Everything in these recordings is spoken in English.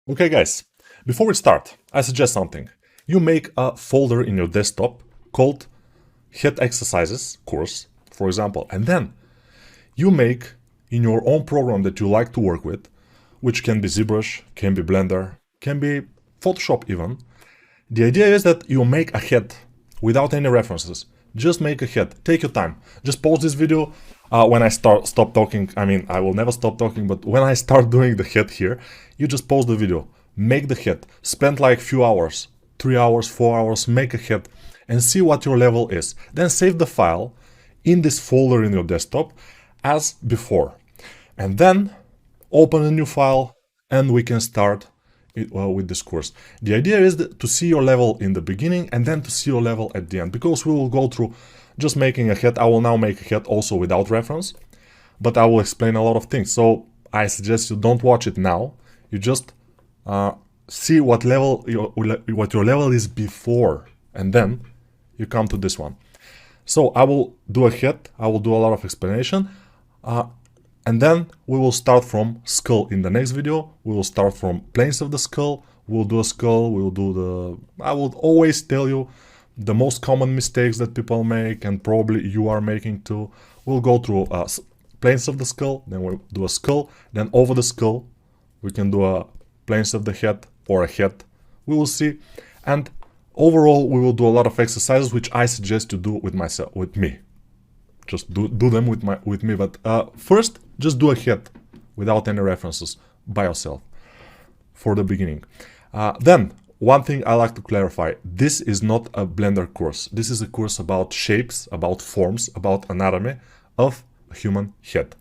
Okay guys, before we start, I suggest something. You make a folder in your desktop called Head Exercises course, for example, and then you make in your own program that you like to work with, which can be ZBrush, can be Blender, can be Photoshop even. The idea is that you make a head without any references. Just make a head. Take your time. Just pause this video when I stop talking. I mean, I will never stop talking, but when I start doing the head here, you just pause the video. Make the head. Spend like few hours, 3 hours, 4 hours, make a head and see what your level is. Then save the file in this folder in your desktop as before. And then open a new file and we can start with this course. The idea is to see your level in the beginning and then to see your level at the end, because we will go through just making a head. I will now make a head also without reference, but I will explain a lot of things. So I suggest you don't watch it now. You just see what your level is before, and then you come to this one. So I will do a head. I will do a lot of explanation. And then we will start from skull in the next video. We will start from planes of the skull. We'll do a skull. We'll do I will always tell you the most common mistakes that people make and probably you are making too. We'll go through planes of the skull. Then we'll do a skull. Then over the skull, we can do a planes of the head or a head. We will see. And overall, we will do a lot of exercises, which I suggest you do with me. Just do them with me, but first just do a head without any references by yourself for the beginning. Then one thing I like to clarify: this is not a Blender course. This is a course about shapes, about forms, about anatomy of a human head.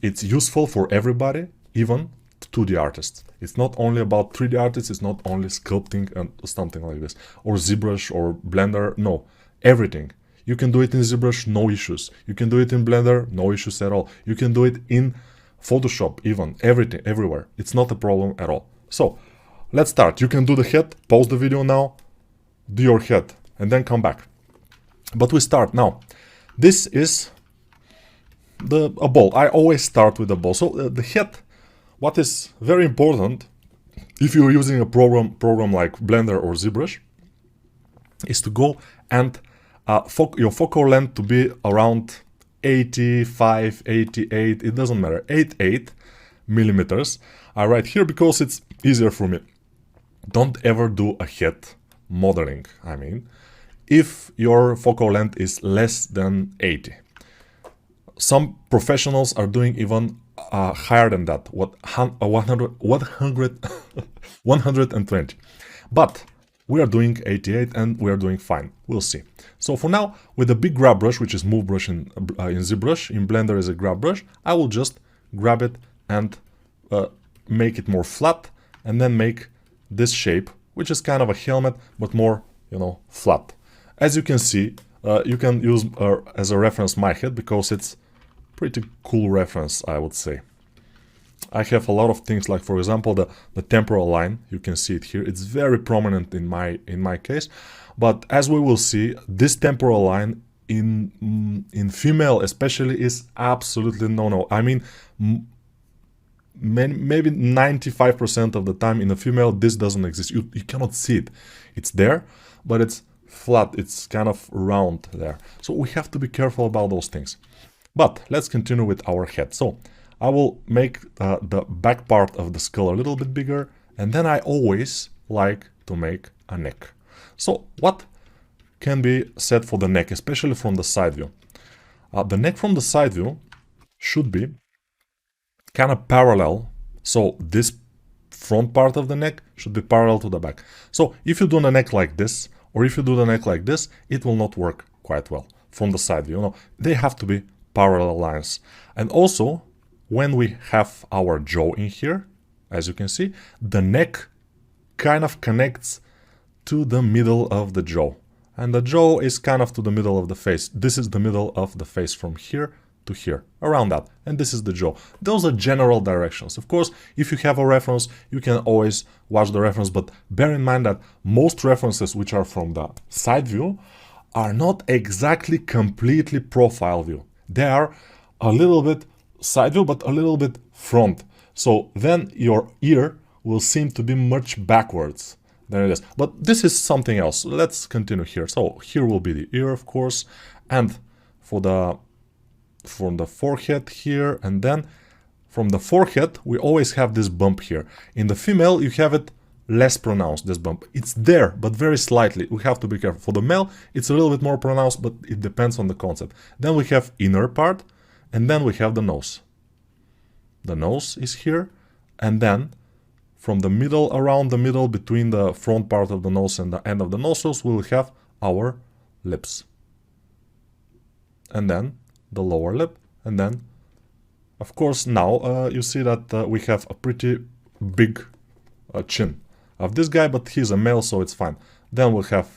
It's useful for everybody, even 2D artists. It's not only about 3D artists. It's not only sculpting and something like this, or ZBrush or Blender. No, everything. You can do it in ZBrush, no issues. You can do it in Blender, no issues at all. You can do it in Photoshop even, everything, everywhere. It's not a problem at all. So, let's start. You can do the head, pause the video now, do your head, and then come back. But we start now. This is a ball. I always start with a ball. So, the head, what is very important, if you're using a program like Blender or ZBrush, is to go and your focal length to be around 85, 88, it doesn't matter, 88 millimeters. I write here because it's easier for me. Don't ever do a head modeling, I mean, if your focal length is less than 80. Some professionals are doing even higher than that, 120. But we are doing 88 and we are doing fine. We'll see. So for now, with a big grab brush, which is move brush in ZBrush, in Blender is a grab brush, I will just grab it and make it more flat and then make this shape, which is kind of a helmet, but more, flat. As you can see, you can use as a reference my head because it's pretty cool reference, I would say. I have a lot of things, like for example the temporal line. You can see it here. It's very prominent in my case, but as we will see, this temporal line in female especially is absolutely no. I mean, maybe 95% of the time in a female this doesn't exist. You cannot see it. It's there, but it's flat. It's kind of round there. So we have to be careful about those things. But let's continue with our head. So I will make the back part of the skull a little bit bigger, and then I always like to make a neck. So what can be said for the neck, especially from the side view? The neck from the side view should be kind of parallel. So this front part of the neck should be parallel to the back. So if you do the neck like this, or if you do the neck like this, it will not work quite well from the side view. They have to be parallel lines. And also, when we have our jaw in here, as you can see, the neck kind of connects to the middle of the jaw. And the jaw is kind of to the middle of the face. This is the middle of the face from here to here, around that. And this is the jaw. Those are general directions. Of course, if you have a reference, you can always watch the reference, but bear in mind that most references which are from the side view are not exactly completely profile view. They are a little bit side view, but a little bit front. So then your ear will seem to be much backwards than it is. But this is something else. Let's continue here. So here will be the ear, of course, and for the from the forehead here, and then from the forehead we always have this bump here. In the female you have it less pronounced, this bump. It's there, but very slightly. We have to be careful. For the male it's a little bit more pronounced, but it depends on the concept. Then we have inner part, and then we have the nose. The nose is here, and then from the middle, around the middle, between the front part of the nose and the end of the nostrils, we will have our lips. And then the lower lip, and then, of course, now you see that we have a pretty big chin of this guy, but he's a male, so it's fine. Then we'll have,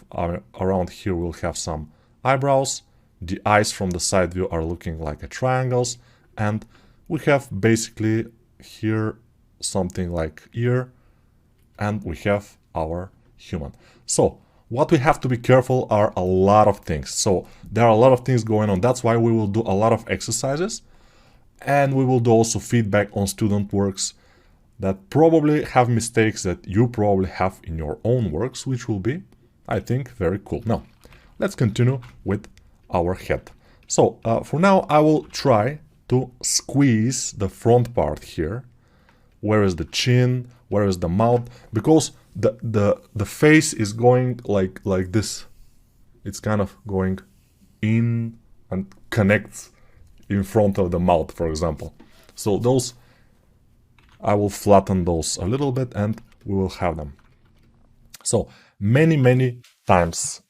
around here, we'll have some eyebrows. The eyes from the side view are looking like triangles, and we have basically here something like ear, and we have our human. So what we have to be careful are a lot of things. So there are a lot of things going on. That's why we will do a lot of exercises, and we will do also feedback on student works that probably have mistakes that you probably have in your own works, which will be, I think, very cool. Now let's continue with our head. So for now I will try to squeeze the front part here. Where is the chin? Where is the mouth? Because the face is going like this. It's kind of going in and connects in front of the mouth, for example. So those, I will flatten those a little bit and we will have them. So many times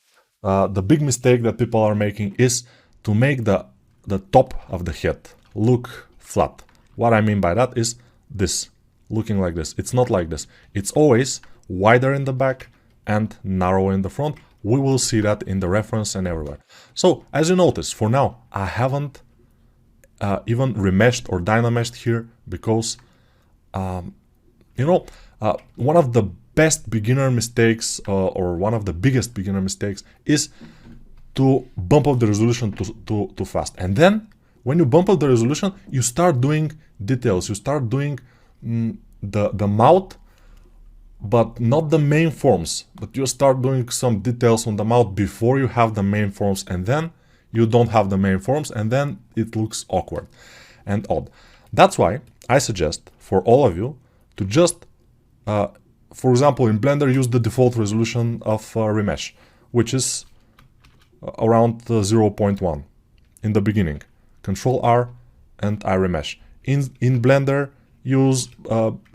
the big mistake that people are making is to make the top of the head look flat. What I mean by that is this, looking like this. It's not like this. It's always wider in the back and narrow in the front. We will see that in the reference and everywhere. So as you notice, for now I haven't even remeshed or dynameshed here because one of the best beginner mistakes or one of the biggest beginner mistakes is to bump up the resolution too fast. And then when you bump up the resolution, you start doing details. You start doing the mouth, but not the main forms. But you start doing some details on the mouth before you have the main forms, and then you don't have the main forms, and then it looks awkward and odd. That's why I suggest for all of you to just, for example, in Blender, use the default resolution of Remesh, which is around 0.1 in the beginning. Control R and I remesh. In Blender, use,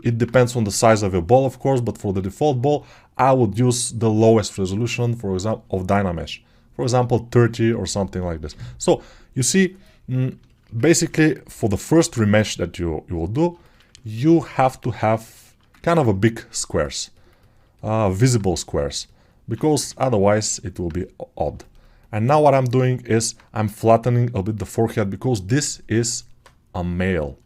it depends on the size of your ball, of course, but for the default ball, I would use the lowest resolution, for example, of Dynamesh. For example, 30 or something like this. So you see, basically for the first remesh that you will do, you have to have kind of a big squares, visible squares, because otherwise it will be odd. And now what I'm doing is I'm flattening a bit the forehead because this is a male.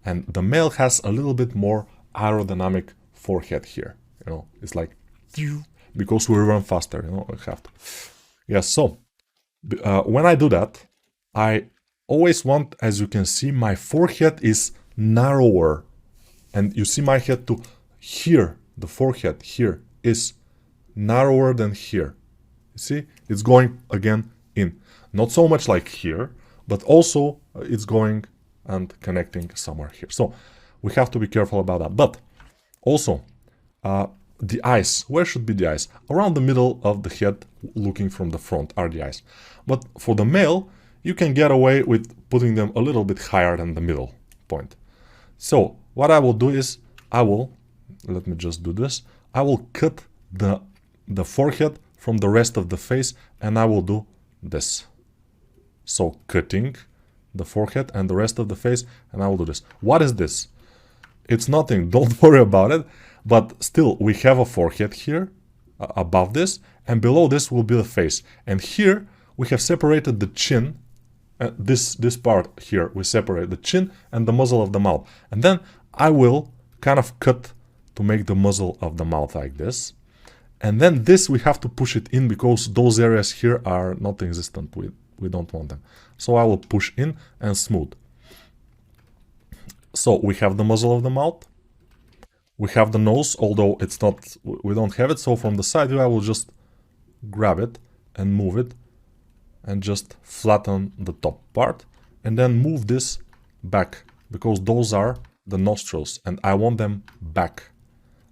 And the male has a little bit more aerodynamic forehead here. You know, it's like, because we run faster, you know, I have to. Yes, so when I do that, I always want, as you can see, my forehead is narrower. And you see my head to here, the forehead here is narrower than here. You see, it's going again in. Not so much like here, but also it's going and connecting somewhere here. So we have to be careful about that. But also, the eyes, where should be the eyes? Around the middle of the head, looking from the front are the eyes. But for the male, you can get away with putting them a little bit higher than the middle point. So what I will do is, let me just do this, I will cut the forehead from the rest of the face, and I will do this. So cutting the forehead and the rest of the face, and I will do this. What is this? It's nothing, don't worry about it, but still we have a forehead here above this, and below this will be the face. And here we have separated the chin, this part here, we separate the chin and the muzzle of the mouth. And then I will kind of cut to make the muzzle of the mouth like this. And then this we have to push it in because those areas here are not existent. We don't want them. So I will push in and smooth. So we have the muzzle of the mouth. We have the nose, although it's not, we don't have it. So from the side view, I will just grab it and move it and just flatten the top part and then move this back because those are the nostrils and I want them back.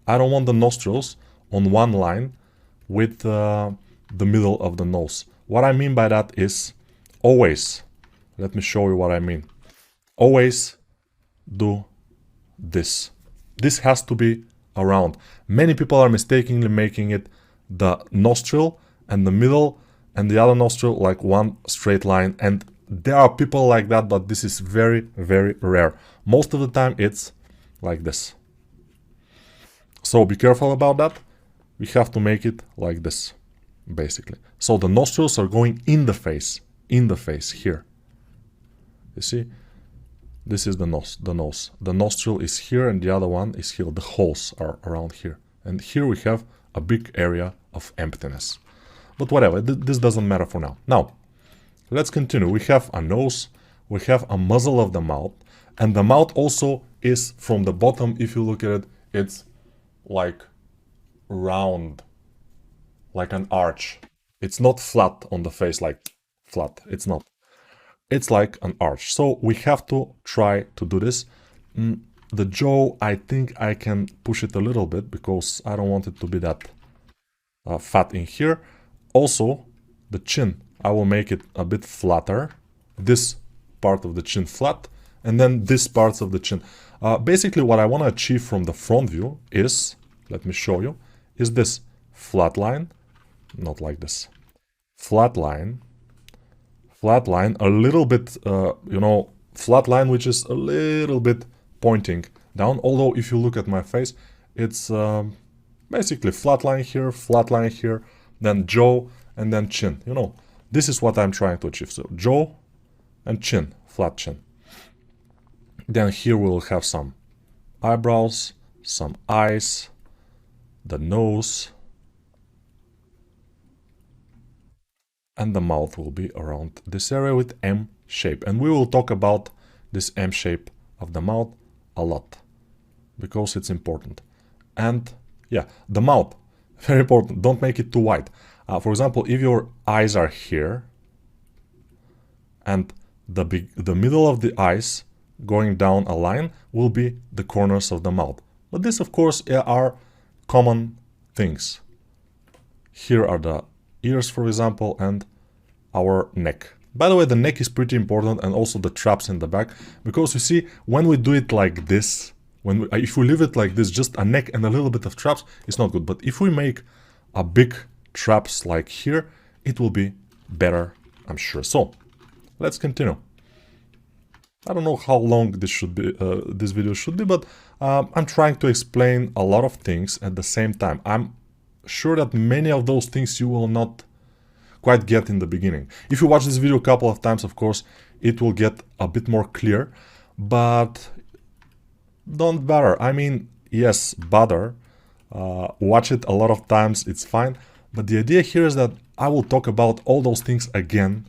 I don't want the nostrils on one line with the middle of the nose. What I mean by that is always, let me show you what I mean. Always do this. This has to be around. Many people are mistakenly making it the nostril and the middle and the other nostril like one straight line, and there are people like that, but this is very, very rare. Most of the time it's like this. So be careful about that. We have to make it like this, basically. So the nostrils are going in the face here. You see? This is the nose. The nostril is here and the other one is here. The holes are around here. And here we have a big area of emptiness. But whatever, this doesn't matter for now. Now, let's continue. We have a nose, we have a muzzle of the mouth, and the mouth also is from the bottom, if you look at it, it's like round, like an arch. It's not flat on the face, like flat, it's not. It's like an arch. So we have to try to do this. The jaw, I think I can push it a little bit because I don't want it to be that fat in here. Also, the chin, I will make it a bit flatter. This part of the chin flat, and then this parts of the chin. Basically, what I want to achieve from the front view is, let me show you, is this flat line, not like this, flat line, a little bit, flat line which is a little bit pointing down. Although if you look at my face, it's basically flat line here, then jaw, and then chin. This is what I'm trying to achieve. So jaw and chin, flat chin. Then here we will have some eyebrows, some eyes, the nose, and the mouth will be around this area with M shape. And we will talk about this M shape of the mouth a lot because it's important. And yeah, the mouth, very important. Don't make it too wide. For example, if your eyes are here and the middle of the eyes going down a line will be the corners of the mouth. But this, of course, are common things. Here are the ears, for example, and our neck. By the way, the neck is pretty important, and also the traps in the back, because you see, when we do it like this, if we leave it like this, just a neck and a little bit of traps, it's not good. But if we make a big traps like here, it will be better, I'm sure. So let's continue. I don't know how long this should be, this video should be, but I'm trying to explain a lot of things at the same time. I'm sure that many of those things you will not quite get in the beginning. If you watch this video a couple of times, of course, it will get a bit more clear, but don't bother. I mean, yes, bother. Watch it a lot of times, it's fine. But the idea here is that I will talk about all those things again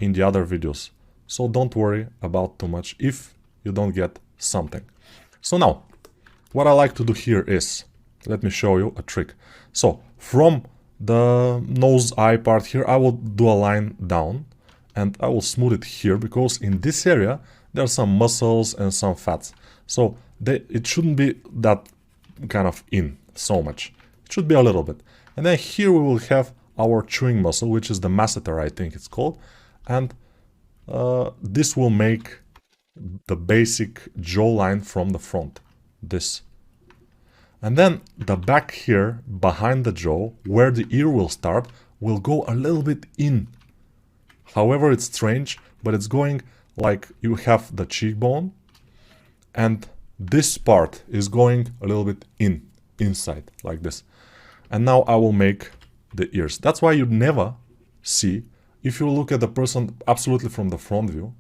in the other videos. So don't worry about too much if you don't get something. So now, what I like to do here is, let me show you a trick. So from the nose eye part here, I will do a line down and I will smooth it here because in this area there are some muscles and some fats. So it shouldn't be that kind of in so much. It should be a little bit. And then here we will have our chewing muscle, which is the masseter, I think it's called. And this will make the basic jawline from the front. This. And then the back here, behind the jaw, where the ear will start, will go a little bit in. However, it's strange, but it's going like you have the cheekbone, and this part is going a little bit inside, like this. And now I will make the ears. That's why you never see, if you look at the person absolutely from the front view,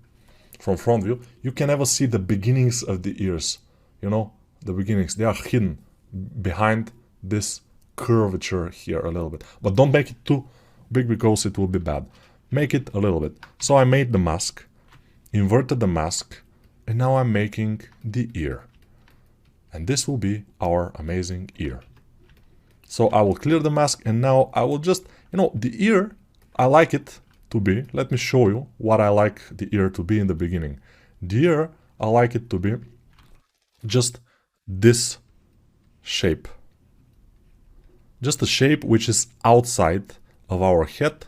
you can never see the beginnings of the ears. You know, the beginnings, they are hidden behind this curvature here a little bit. But don't make it too big because it will be bad. Make it a little bit. So I made the mask, inverted the mask, and now I'm making the ear. And this will be our amazing ear. So I will clear the mask, and now I will just, the ear, I like it to be, let me show you what I like the ear to be in the beginning. The ear, I like it to be just this shape. Just a shape which is outside of our head,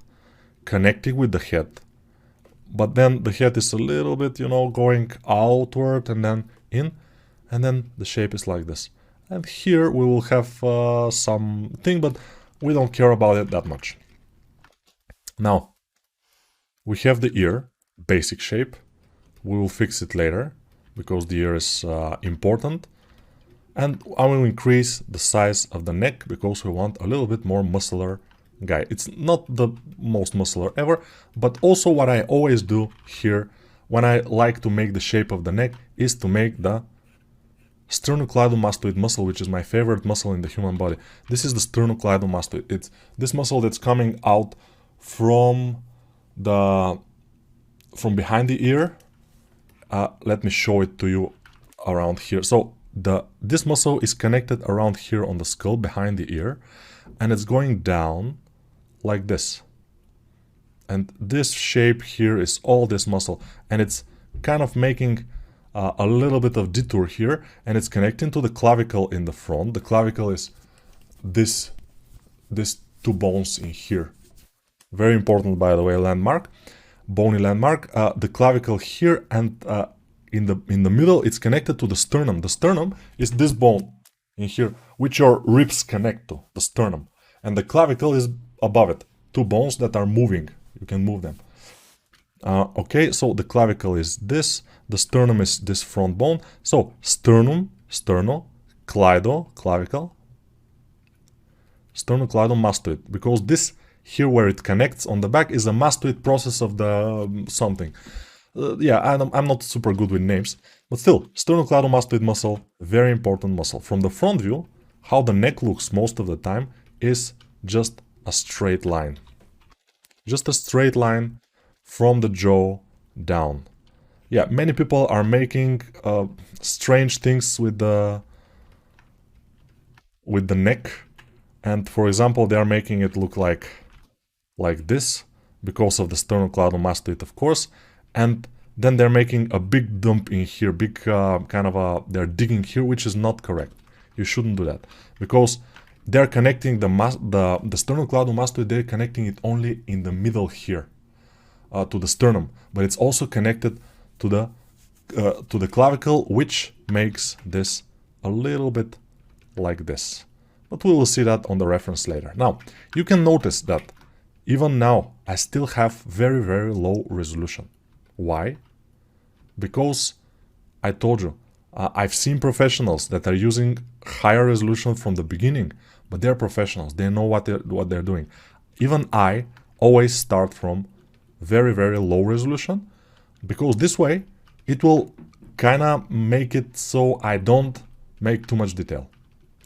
connecting with the head. But then the head is a little bit, going outward and then in. And then the shape is like this. And here we will have something, but we don't care about it that much. Now, we have the ear, basic shape. We will fix it later, because the ear is important. And I will increase the size of the neck, because we want a little bit more muscular guy. It's not the most muscular ever, but also what I always do here, when I like to make the shape of the neck, is to make the sternocleidomastoid muscle, which is my favorite muscle in the human body. This is the sternocleidomastoid. It's this muscle that's coming out from behind the ear. Let me show it to you around here. So this muscle is connected around here on the skull, behind the ear, and it's going down like this. And this shape here is all this muscle, and it's kind of making a little bit of detour here, and it's connecting to the clavicle in the front. The clavicle is this two bones in here. Very important, by the way, landmark, bony landmark. The clavicle here, and in the middle, it's connected to the sternum. The sternum is this bone in here, which your ribs connect to, the sternum. And the clavicle is above it. Two bones that are moving. You can move them. Okay, so the clavicle is this, the sternum is this front bone. So sternum, sterno, cleido, clavicle, sternocleidomastoid, because this here where it connects on the back is a mastoid process of the something. Yeah, I'm not super good with names, but still, sternocleidomastoid muscle, very important muscle. From the front view, how the neck looks most of the time is just a straight line. Just a straight line from the jaw down. Yeah, many people are making strange things with the neck, and for example, they are making it look like this because of the sternocleidomastoid, of course, and then they're making a big dump in here, big they're digging here, which is not correct. You shouldn't do that, because they're connecting the sternocleidomastoid, they're connecting it only in the middle here. To the sternum, but it's also connected to the clavicle, which makes this a little bit like this. But we will see that on the reference later. Now, you can notice that even now I still have very, very low resolution. Why? Because I told you, I've seen professionals that are using higher resolution from the beginning, but they're professionals. They know what they're doing. Even I always start from very, very low resolution, because this way it will kind of make it so I don't make too much detail,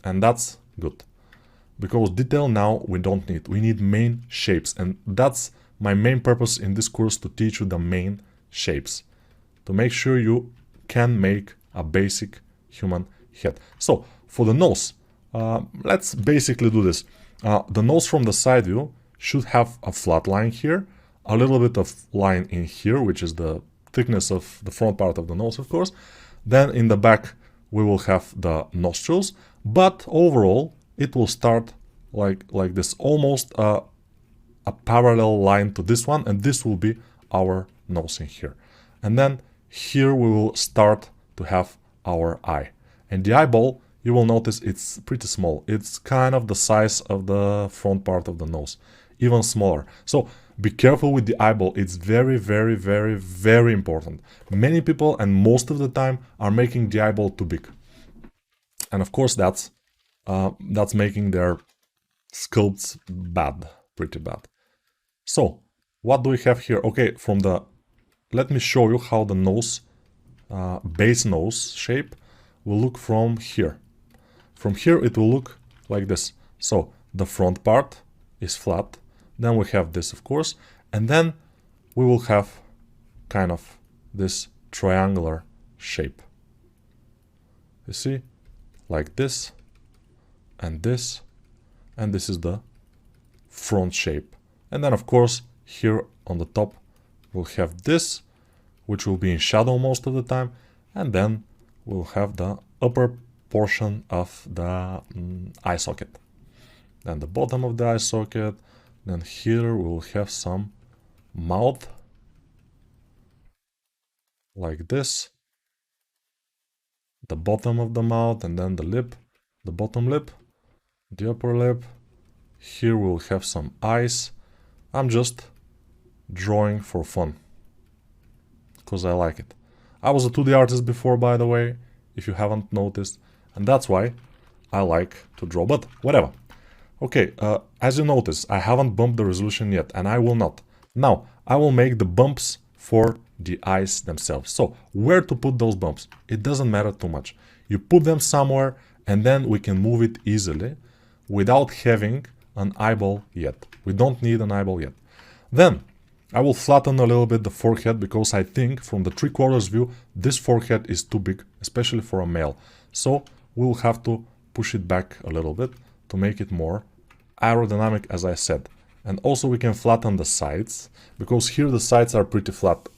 and that's good, because detail now we don't need. We need main shapes, and that's my main purpose in this course, to teach you the main shapes, to make sure you can make a basic human head. So for the nose, let's basically do this. The nose from the side view should have a flat line here, a little bit of line in here, which is the thickness of the front part of the nose, of course. Then in the back we will have the nostrils, but overall it will start like this, almost a parallel line to this one, and this will be our nose in here. And then here we will start to have our eye. And the eyeball, you will notice it's pretty small. It's kind of the size of the front part of the nose, even smaller. So be careful with the eyeball. It's very, very, very, very important. Many people, and most of the time, are making the eyeball too big. And of course, that's making their sculpts bad, pretty bad. So what do we have here? Okay, let me show you how the nose, base nose shape will look from here. From here it will look like this. So the front part is flat, then we have this, of course, and then we will have kind of this triangular shape. You see? like this, and this is the front shape. And then of course here on the top we'll have this, which will be in shadow most of the time, and then we'll have the upper portion of the eye socket, then the bottom of the eye socket, then here we'll have some mouth like this, the bottom of the mouth, and then the lip, the bottom lip, the upper lip. Here we'll have some eyes. I'm just drawing for fun because I like it. I was a 2D artist before, by the way, if you haven't noticed, and that's why I like to draw, but whatever. Okay, as you notice, I haven't bumped the resolution yet, and I will not. Now, I will make the bumps for the eyes themselves. So, where to put those bumps? It doesn't matter too much. You put them somewhere, and then we can move it easily without having an eyeball yet. We don't need an eyeball yet. Then, I will flatten a little bit the forehead because I think from the 3/4 view, this forehead is too big, especially for a male. So, we'll have to push it back a little bit to make it more aerodynamic, as I said. And also we can flatten the sides, because here the sides are pretty flat.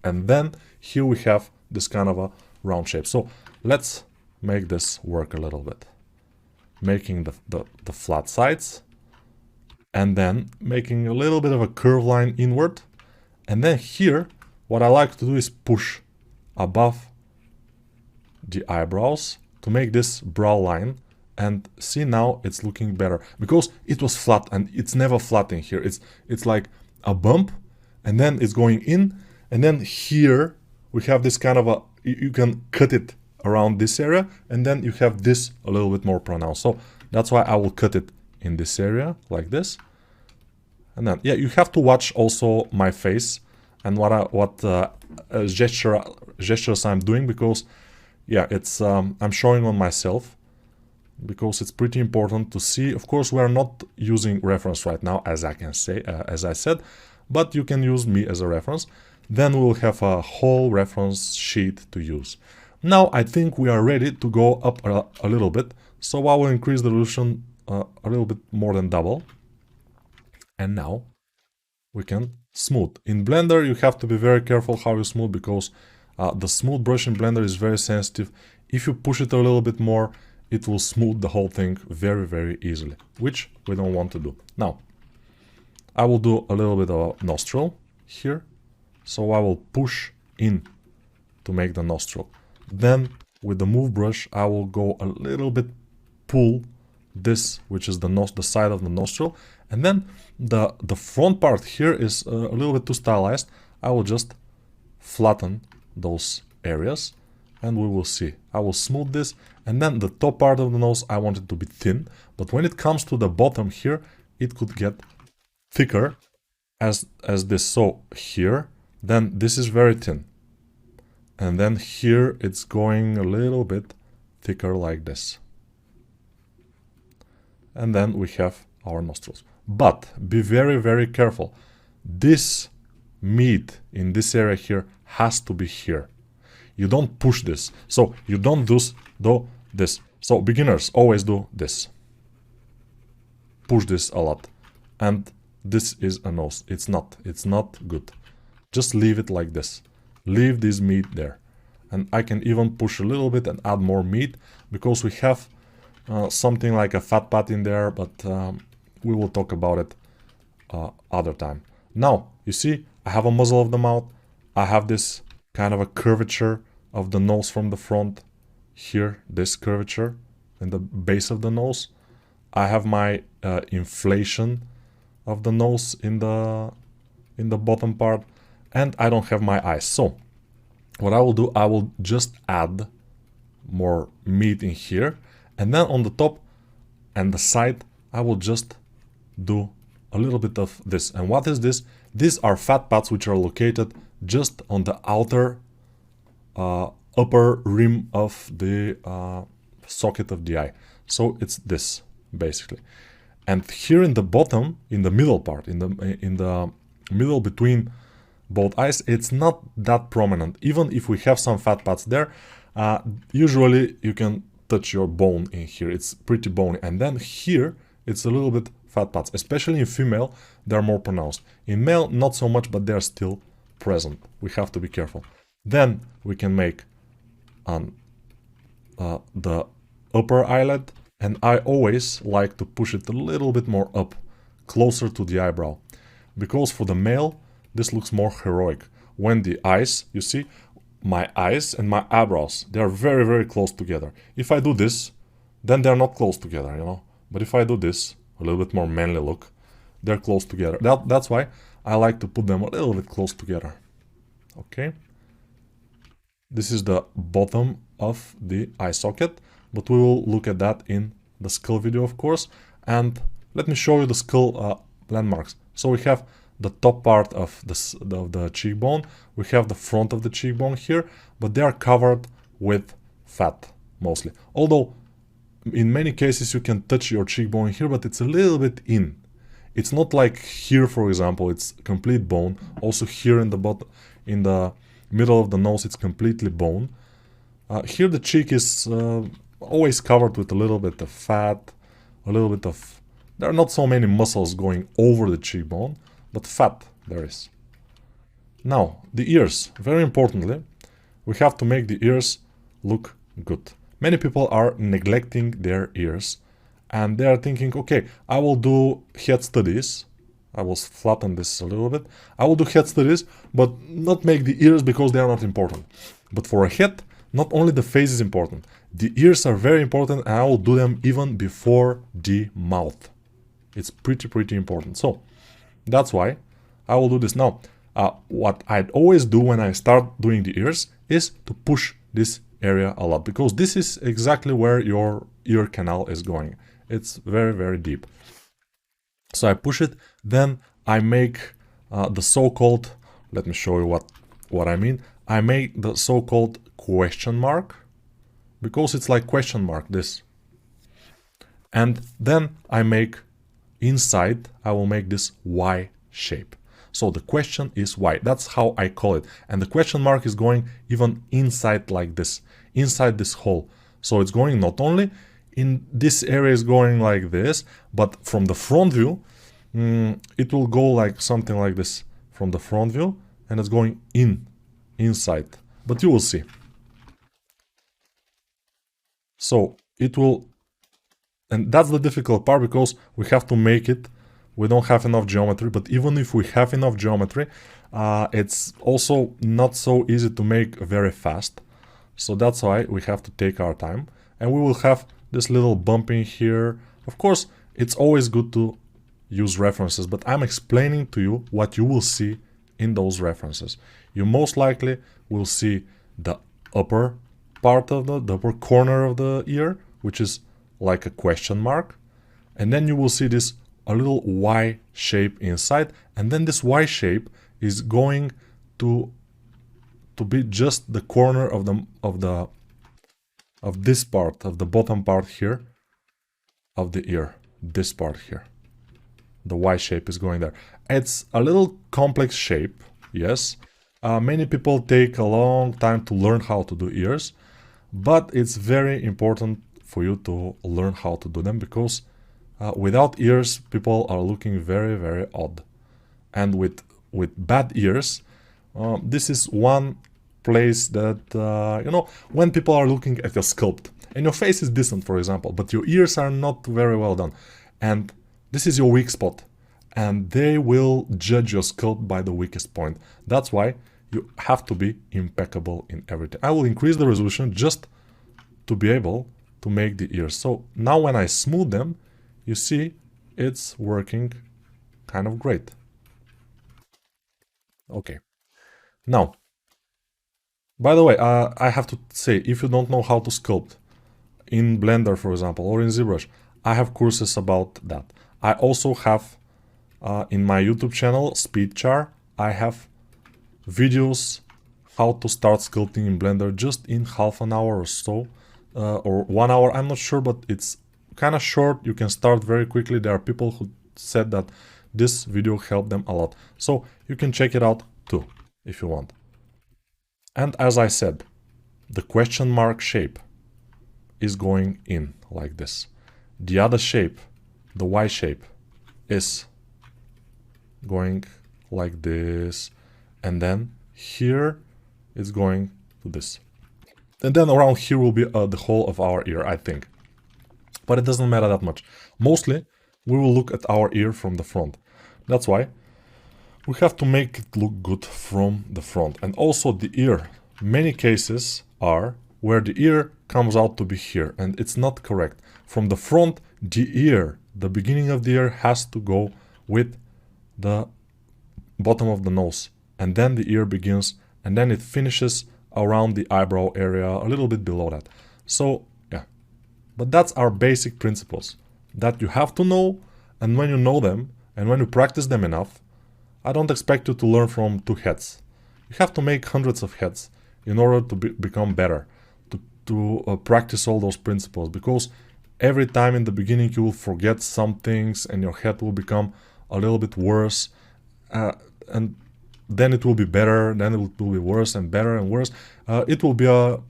And then here we have this kind of a round shape. So let's make this work a little bit. Making the flat sides, and then making a little bit of a curve line inward. And then here, what I like to do is push above the eyebrows to make this brow line. And see, now it's looking better because it was flat, and it's never flat in here. It's like a bump, and then it's going in, and then here we have this kind of a, you can cut it around this area, and then you have this a little bit more pronounced. So that's why I will cut it in this area like this. And then yeah, you have to watch also my face and what gestures I'm doing, because yeah, it's I'm showing on myself, because it's pretty important to see. Of course, we are not using reference right now, as I can say, as I said, but you can use me as a reference. Then we'll have a whole reference sheet to use. Now I think we are ready to go up a little bit, so I will increase the resolution a little bit more than double. And now we can smooth. In Blender, you have to be very careful how you smooth, because the smooth brush in Blender is very sensitive. If you push it a little bit more, it will smooth the whole thing very, very easily, which we don't want to do. Now, I will do a little bit of a nostril here. So I will push in to make the nostril. Then with the move brush, I will go a little bit, pull this, which is the side of the nostril. And then the front part here is a little bit too stylized. I will just flatten those areas, and we will see. I will smooth this, and then the top part of the nose, I want it to be thin. But when it comes to the bottom here, it could get thicker as this. So here, then this is very thin. And then here it's going a little bit thicker like this. And then we have our nostrils. But be very, very careful. This meat in this area here has to be here. You don't push this. So you don't do this. So beginners always do this. Push this a lot. And this is a nose. It's not good. Just leave it like this. Leave this meat there. And I can even push a little bit and add more meat, because we have something like a fat pad in there, but we will talk about it other time. Now, you see, I have a muzzle of the mouth. I have this kind of a curvature of the nose from the front. Here, this curvature in the base of the nose. I have my inflation of the nose in the bottom part, and I don't have my eyes. So what I will do, I will just add more meat in here, and then on the top and the side, I will just do a little bit of this. And what is this? These are fat pads which are located just on the outer upper rim of the socket of the eye. So it's this basically. And here in the bottom, in the middle part, in the middle between both eyes, it's not that prominent. Even if we have some fat pads there, usually you can touch your bone in here. It's pretty bony. And then here, it's a little bit fat parts. Especially in female, they're more pronounced. In male, not so much, but they're still present. We have to be careful. Then we can make the upper eyelid. And I always like to push it a little bit more up, closer to the eyebrow. Because for the male, this looks more heroic. When the eyes, you see, my eyes and my eyebrows, they are very, very close together. If I do this, then they're not close together, you know. But if I do this, a little bit more manly look, they're close together. That's why I like to put them a little bit close together. Okay. This is the bottom of the eye socket, but we will look at that in the skull video, of course. And let me show you the skull landmarks. So we have the top part of the cheekbone, we have the front of the cheekbone here, but they are covered with fat mostly. Although in many cases you can touch your cheekbone here, but it's a little bit in. It's not like here, for example, it's complete bone. Also here in the bottom, in the middle of the nose, it's completely bone. Here the cheek is always covered with a little bit of fat, a little bit of... There are not so many muscles going over the cheekbone, but fat there is. Now, the ears. Very importantly, we have to make the ears look good. Many people are neglecting their ears, and they are thinking, okay, I will do head studies. I will flatten this a little bit. I will do head studies, but not make the ears because they are not important. But for a head, not only the face is important. The ears are very important, and I will do them even before the mouth. It's pretty important. So that's why I will do this. Now, what I'd always do when I start doing the ears is to push this area a lot, because this is exactly where your ear canal is going. It's very deep. So I push it, then I make the so-called, let me show you what I mean. I make the so-called question mark, because it's like question mark, this. And then I make inside, I will make this Y shape. So the question is Y. That's how I call it. And the question mark is going even inside like this, inside this hole. So it's going not only in this area is going like this, but from the front view, it will go like something like this from the front view, and it's going inside. But you will see. So it will, and that's the difficult part, because we have to make it. We don't have enough geometry, but even if we have enough geometry, it's also not so easy to make very fast. So that's why we have to take our time, and we will have this little bump in here. Of course, it's always good to use references, but I'm explaining to you what you will see in those references. You most likely will see the upper part of the upper corner of the ear, which is like a question mark, and then you will see this a little Y shape inside, and then this Y shape is going to be just the corner of this part, of the bottom part here of the ear, this part here. The Y shape is going there. It's a little complex shape, yes. Many people take a long time to learn how to do ears, but it's very important for you to learn how to do them, because without ears, people are looking very odd. And with bad ears, this is one place that, you know, when people are looking at your sculpt, and your face is decent, for example, but your ears are not very well done, and this is your weak spot, and they will judge your sculpt by the weakest point. That's why you have to be impeccable in everything. I will increase the resolution just to be able to make the ears. So now when I smooth them, you see it's working kind of great. Okay. Now, by the way, I have to say, if you don't know how to sculpt in Blender, for example, or in ZBrush, I have courses about that. I also have in my YouTube channel, Speedchar, I have videos how to start sculpting in Blender just in half an hour or so, or 1 hour, I'm not sure, but it's kind of short. You can start very quickly. There are people who said that this video helped them a lot, so you can check it out too if you want. And as I said, the question mark shape is going in like this. The other shape, the Y shape, is going like this, and then here it's going to this. And then around here will be the whole of our ear, I think. But it doesn't matter that much. Mostly, we will look at our ear from the front. That's why we have to make it look good from the front. And also the ear. Many cases are where the ear comes out to be here, and it's not correct. From the front, the ear, the beginning of the ear has to go with the bottom of the nose. And then the ear begins, and then it finishes around the eyebrow area, a little bit below that. So, yeah. But that's our basic principles that you have to know, and when you know them, and when you practice them enough, I don't expect you to learn from 2 heads. You have to make hundreds of heads in order to become better, to practice all those principles, because every time in the beginning you will forget some things and your head will become a little bit worse, and then it will be better, then it will be worse and better and worse. It will be a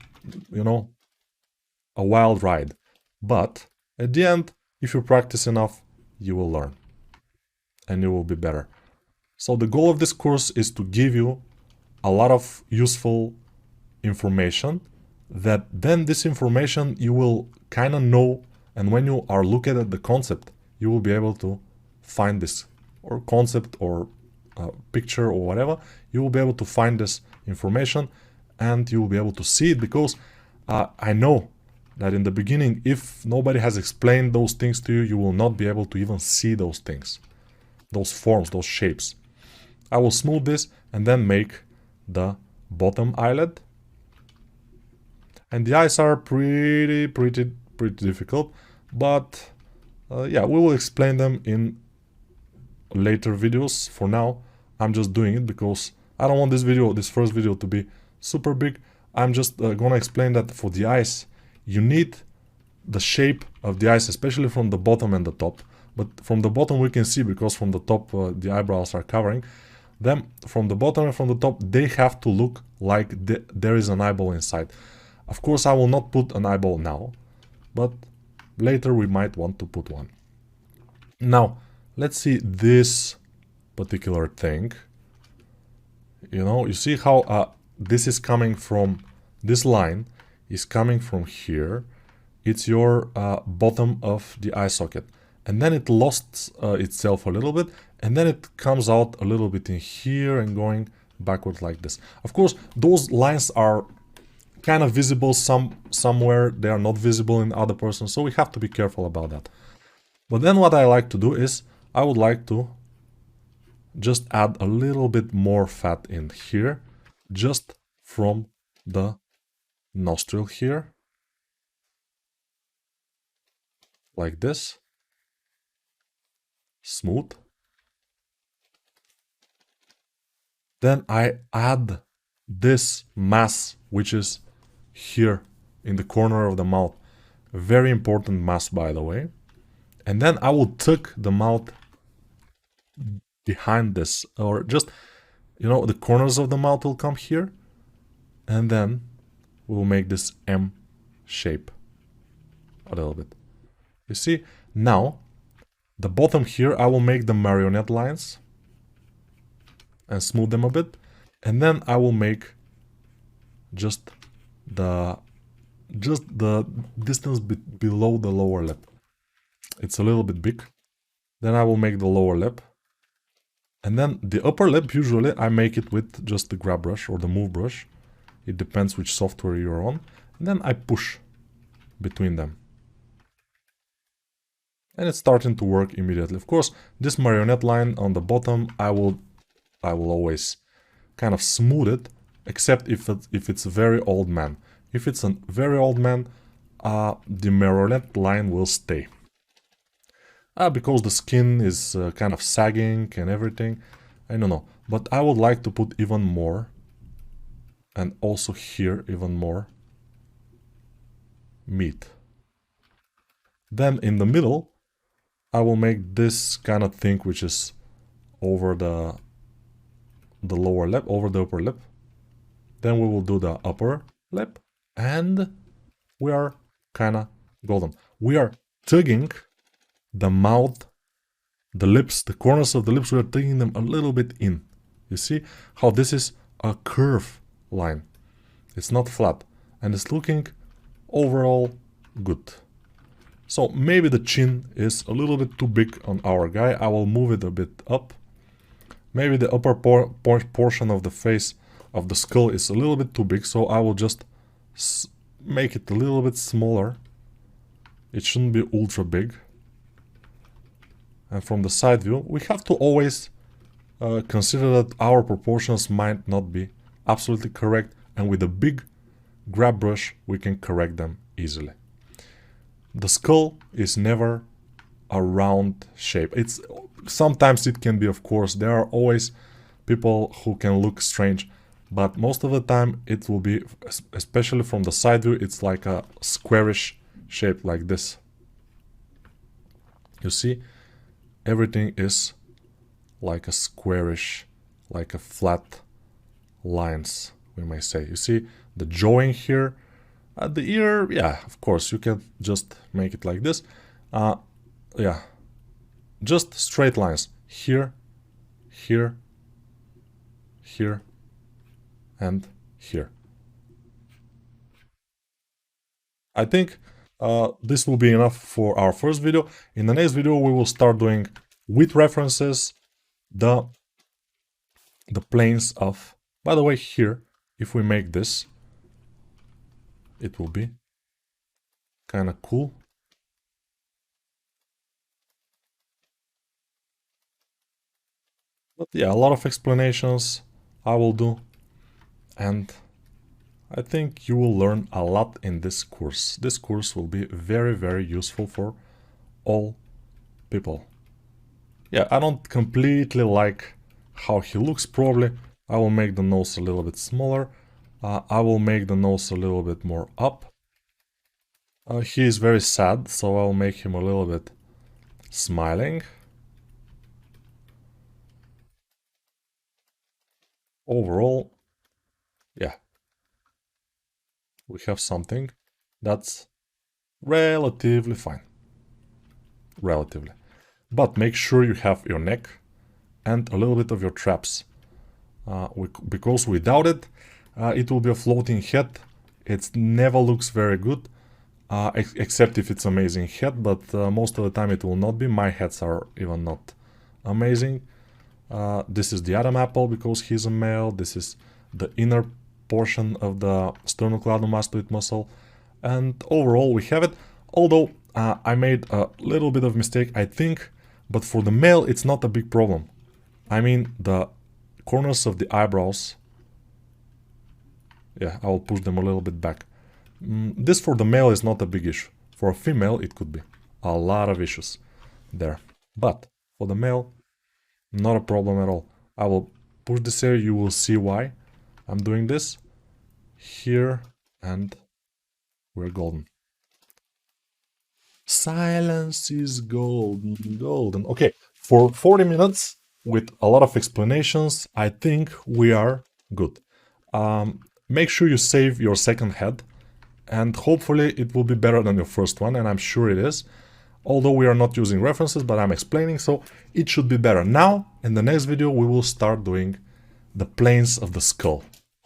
wild ride. But at the end, if you practice enough, you will learn and you will be better. So the goal of this course is to give you a lot of useful information, that then this information you will kind of know, and when you are looking at the concept, you will be able to find this or concept or picture or whatever. You will be able to find this information and you will be able to see it, because I know that in the beginning, if nobody has explained those things to you, you will not be able to even see those things, those forms, those shapes. I will smooth this and then make the bottom eyelid. And the eyes are pretty difficult, but yeah, we will explain them in later videos. For now, I'm just doing it because I don't want this first video to be super big. I'm just gonna explain that for the eyes, you need the shape of the eyes, especially from the bottom and the top. But from the bottom we can see, because from the top the eyebrows are covering them. From the bottom and from the top, they have to look like there is an eyeball inside. Of course, I will not put an eyeball now, but later we might want to put one. Now, let's see this particular thing. You see how this is coming from, this line is coming from here. It's your bottom of the eye socket. And then it lost itself a little bit, and then it comes out a little bit in here and going backwards like this. Of course, those lines are kind of visible somewhere, they are not visible in other persons, so we have to be careful about that. But then what I like to do is, I would like to just add a little bit more fat in here, just from the nostril here, like this, smooth. Then I add this mass, which is here in the corner of the mouth. Very important mass, by the way. And then I will tuck the mouth behind this, or just, the corners of the mouth will come here, and then we'll make this M shape a little bit. You see, now the bottom here, I will make the marionette lines and smooth them a bit, and then I will make just the distance below the lower lip. It's a little bit big. Then I will make the lower lip, and then the upper lip, usually I make it with just the grab brush or the move brush. It depends which software you're on. And then I push between them, and it's starting to work immediately. Of course, this marionette line on the bottom, I will always kind of smooth it, except if it's a very old man. If it's a very old man, the marionette line will stay. Because the skin is kind of sagging and everything. I don't know. But I would like to put even more. And also here even more meat. Then in the middle, I will make this kind of thing, which is over the lower lip, over the upper lip. Then we will do the upper lip, and we are kind of golden. We are tugging the mouth, the lips, the corners of the lips, we are tugging them a little bit in. You see how this is a curve line. It's not flat. And it's looking overall good. So maybe the chin is a little bit too big on our guy. I will move it a bit up. Maybe the upper portion of the face of the skull is a little bit too big, so I will just make it a little bit smaller. It shouldn't be ultra big. And from the side view, we have to always consider that our proportions might not be absolutely correct, and with a big grab brush we can correct them easily. The skull is never a round shape. Sometimes it can be, of course. There are always people who can look strange, but most of the time it will be, especially from the side view, it's like a squarish shape like this. You see, everything is like a squarish, like a flat lines, we may say. You see the jawing here, the ear, yeah, of course, you can just make it like this. Yeah, just straight lines here, here, here, and here. I think this will be enough for our first video. In the next video, we will start doing, with references, the planes of, by the way, here, if we make this, it will be kind of cool. But yeah, a lot of explanations I will do, and I think you will learn a lot in this course. This course will be very, very useful for all people. Yeah, I don't completely like how he looks, probably. I will make the nose a little bit smaller. I will make the nose a little bit more up. He is very sad, so I'll make him a little bit smiling. Overall, yeah, we have something that's relatively fine. Relatively. But make sure you have your neck and a little bit of your traps. Because without it, it will be a floating head. It never looks very good, except if it's amazing head, but most of the time it will not be. My heads are even not amazing. This is the Adam apple because he's a male. This is the inner portion of the sternocleidomastoid muscle. And overall we have it. Although I made a little bit of mistake, I think, but for the male it's not a big problem. I mean, the corners of the eyebrows, yeah, I will push them a little bit back. This for the male is not a big issue. For a female it could be a lot of issues there. But for the male, not a problem at all. I will push this area, you will see why I'm doing this. Here, and we're golden. Silence is golden, golden. Okay, for 40 minutes with a lot of explanations, I think we are good. Make sure you save your second head, and hopefully it will be better than your first one, and I'm sure it is. Although we are not using references, but I'm explaining, so it should be better. Now, in the next video, we will start doing the planes of the skull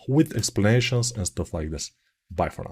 with explanations and stuff like this. Bye for now.